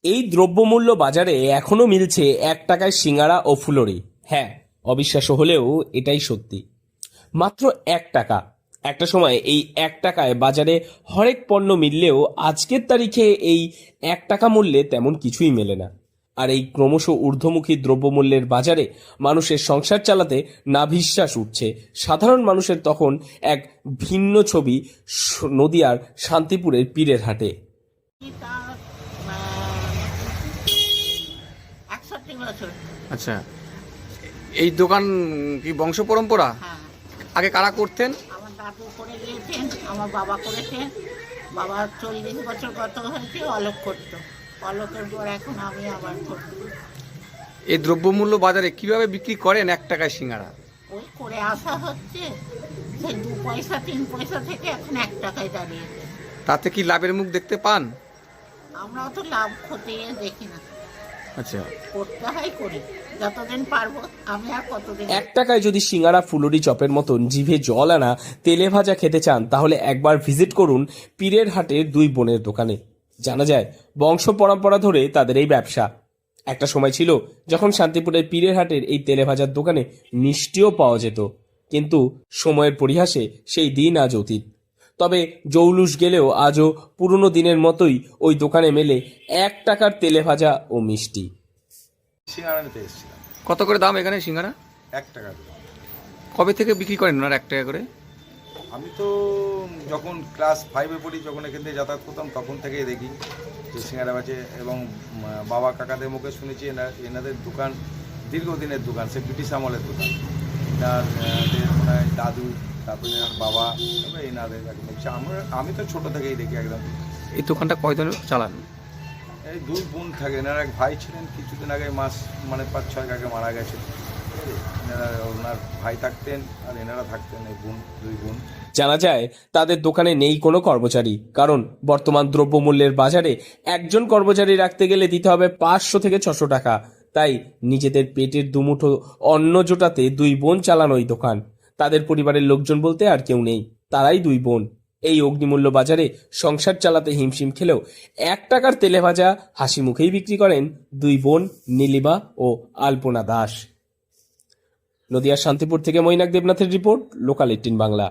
এই দ্রব্যমূল্য বাজারে এখনো মিলছে 1 টাকায় সিঙ্গারা ও ফুলরি। হ্যাঁ, অবিশ্বাস্য হলেও এটাই সত্যি। মাত্র 1 টাকা। একটা সময় এই 1 টাকায় বাজারে হরেক পণ্য মিললেও আজকের তারিখে এই 1 টাকা মূল্যে তেমন কিছুই মেলে না। আর এই ক্রমশ ঊর্ধ্বমুখী দ্রব্যমূল্যের বাজারে মানুষের সংসার চালাতে নাভিশ্বাস উঠছে। সাধারণ মানুষের তখন এক ভিন্ন ছবি নদিয়ার শান্তিপুরের পীরের হাটে। তার 61 বছর। আচ্ছা, এই দোকান কি বংশ পরম্পরা? হ্যাঁ, আগে কারা করতেন? আমার দাদু করে গিয়েছেন, আমার বাবা করেছেন। বাবা 40 বছর গত হয়েছে, অলোক করতো। অলোকের পর এখন আমি আবার করছি। এই দ্রব্যমূল্য বাজারে কিভাবে বিক্রি করেন 1 টাকায় সিঙ্গারা? ওই করে আসা হচ্ছে, সেই 2 পয়সা 3 পয়সা থেকে এখন 1 টাকায় দাঁড়িয়েছে। তাতে কি লাভের মুখ দেখতে পান? আমরা অত লাভ খতিয়ে দেখি না, আচ্ছা, করতে হয় করি যতদিন পারবো। আমি আর কতদিন। 1 টাকায় যদি সিঙ্গারা ফুলুরি চপের মতন জিভে জল আনা তেলে ভাজা খেতে চান, তাহলে একবার ভিজিট করুন পীরের হাটের দুই বোনের দোকানে। জানা যায় বংশ পরম্পরা ধরে তাদের এই ব্যবসা। একটা সময় ছিল যখন শান্তিপুরের পীরের হাটের এই তেলে ভাজার দোকানে মিষ্টিও পাওয়া যেত, কিন্তু সময়ের পরিহাসে সেই দিন আজ অতীত। তবে জৌলুস গেলেও আজও পুরনো দিনের মতোই ওই দোকানে মেলে 1 টাকার তেলে ভাজা ও মিষ্টি। সিঙ্গারা নিতে এসেছিলাম। কত করে দাম এখানে সিঙ্গারা? 1 টাকা করে। কবে থেকে বিক্রি করেন ওনার 1 টাকা করে? আমি তো যখন ক্লাস 5-এ পড়ি, যখন এখান থেকে যাতায়াত করতাম, তখন থেকেই দেখি যে সিঙ্গারা বাজে। এবং বাবা কাকাদের মুখে শুনেছি এনাদের দোকান দীর্ঘদিনের দোকান, সে ব্রিটিশ আমলের দোকান। এনাদের দাদু, তারপরে এনার বাবা, তারপরে এনাদের দেখছি। আমি তো ছোটো থেকেই দেখি একদম। এই দোকানটা কয়দিন চালান? এই 2 বোন থাকে। এনার এক ভাই ছিলেন, কিছুদিন আগে 5-6 আগে মারা গেছে। ওনার ভাই থাকতেন আর এনারা থাকতেন, এই বোন, 2 বোন। জানা যায় তাদের দোকানে নেই কোনো কর্মচারী, কারণ বর্তমান দ্রব্যমূল্যের বাজারে একজন কর্মচারী রাখতে গেলে দিতে হবে 500 থেকে 600 টাকা। তাই নিজেদের পেটের দুমুঠো অন্ন জোটাতে 2 বোন চালানো এই দোকান। তাদের পরিবারের লোকজন বলতে আর কেউ নেই, তারাই 2 বোন। এই অগ্নিমূল্য বাজারে সংসার চালাতে হিমশিম খেলেও 1 টাকার তেলে ভাজা হাসি মুখেই বিক্রি করেন 2 বোন নীলিমা ও আলপনা দাস। নদিয়ার শান্তিপুর থেকে মৈনাক দেবনাথের রিপোর্ট, লোকাল 18 বাংলা।